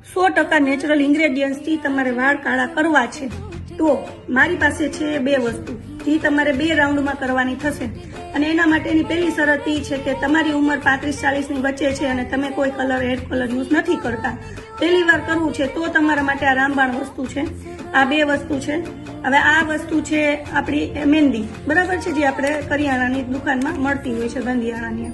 100% natural ઇન્ગ્રેડિયન્ટ્સથી તમારે વાળ કાળા કરવા છે તો મારી પાસે છે 2 વસ્તુ જે તમારે 2 રાઉન્ડમાં કરવાની થશે. અને એના માટેની પહેલી શરત એ છે કે તમારી ઉંમર 35-40 ની વચ્ચે છે અને તમે કોઈ કલર હેર કલર યુઝ નથી કરતા, પહેલી વાર કરવું છે તો તમારા માટે આ રામબાણ વસ્તુ છે. આ 2 વસ્તુ છે. હવે આ વસ્તુ છે આપણી મહેંદી, બરાબર છે, જે આપણે કરિયાણાની દુકાનમાં મળતી હોય છે ગંધિયાણાની.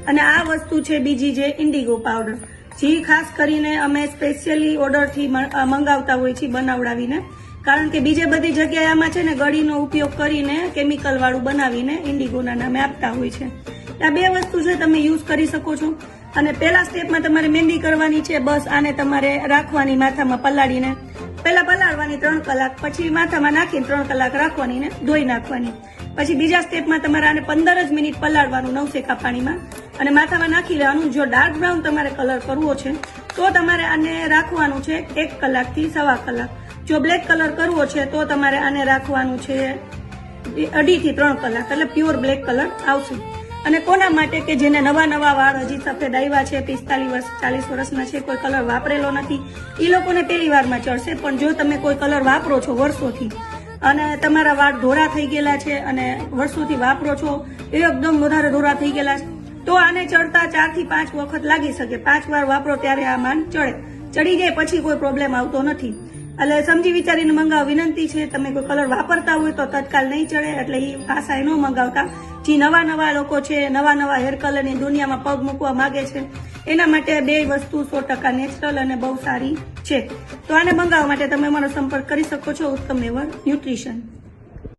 અને આ વસ્તુ છે બીજી જે ઇન્ડિગો પાવડર, જે ખાસ કરીને અમે સ્પેશિયલી ઓર્ડરથી મંગાવતા હોય છે બનાવડાવીને, કારણ કે બીજે બધી જગ્યાએ આમાં છે ને ગળીનો ઉપયોગ કરીને કેમિકલ વાળું બનાવીને ઇન્ડિગોના નામે આપતા હોય છે. આ 2 વસ્તુ છે તમે યુઝ કરી શકો છો. અને પહેલા સ્ટેપમાં તમારે મહેંદી કરવાની છે. બસ આને તમારે રાખવાની માથામાં પલાળીને, પહેલા પલાળવાની 3 કલાક, પછી માથામાં નાખીને 3 કલાક રાખવાની ને ધોઈ નાખવાની. પછી બીજા સ્ટેપમાં તમારે આને 15 જ મિનિટ પલાળવાનું નવસેકા પાણીમાં અને માથામાં નાખી લેવાનું. જો ડાર્ક બ્રાઉન તમારે કલર કરવો છે તો તમારે આને રાખવાનું છે 1 કલાકથી 1.25 કલાક. જો બ્લેક કલર કરવો છે તો તમારે આને રાખવાનું છે 2.5 થી 3 કલાક, એટલે પ્યોર બ્લેક કલર આવશે. અને કોના માટે કે જેને નવા વાળ હજી સફેદ આવ્યા છે, 45 વર્ષ 40 વર્ષના છે, કોઈ કલર વાપરેલો નથી, એ લોકોને પહેલી વારમાં ચડશે. પણ જો તમે કોઈ કલર વાપરો છો વર્ષોથી અને તમારા વાળ ધોળા થઈ ગયેલા છે અને વર્ષોથી વાપરો છો, એકદમ વધારે ધોળા થઈ ગયેલા છે, તો આને ચડતા 4 થી 5 વખત લાગી શકે. 5 વાર વાપરો ત્યારે આ માન ચડી જાય, પછી કોઈ પ્રોબ્લેમ આવતો નથી. એટલે સમજી વિચારીને મંગાવ વિનંતી છે. તમે કોઈ કલર વાપરતા હોય તો તત્કાલ નહીં ચડે, એટલે એ પાસા ન મંગાવતા. જે નવા લોકો છે, નવા હેર કલરની દુનિયામાં પગ મૂકવા માંગે છે, એના માટે 2 વસ્તુ 100% નેચરલ અને બહુ સારી છે. તો આને મંગાવવા માટે તમે અમારો સંપર્ક કરી શકો છો ઉત્તમ નેવર ન્યુટ્રિશન.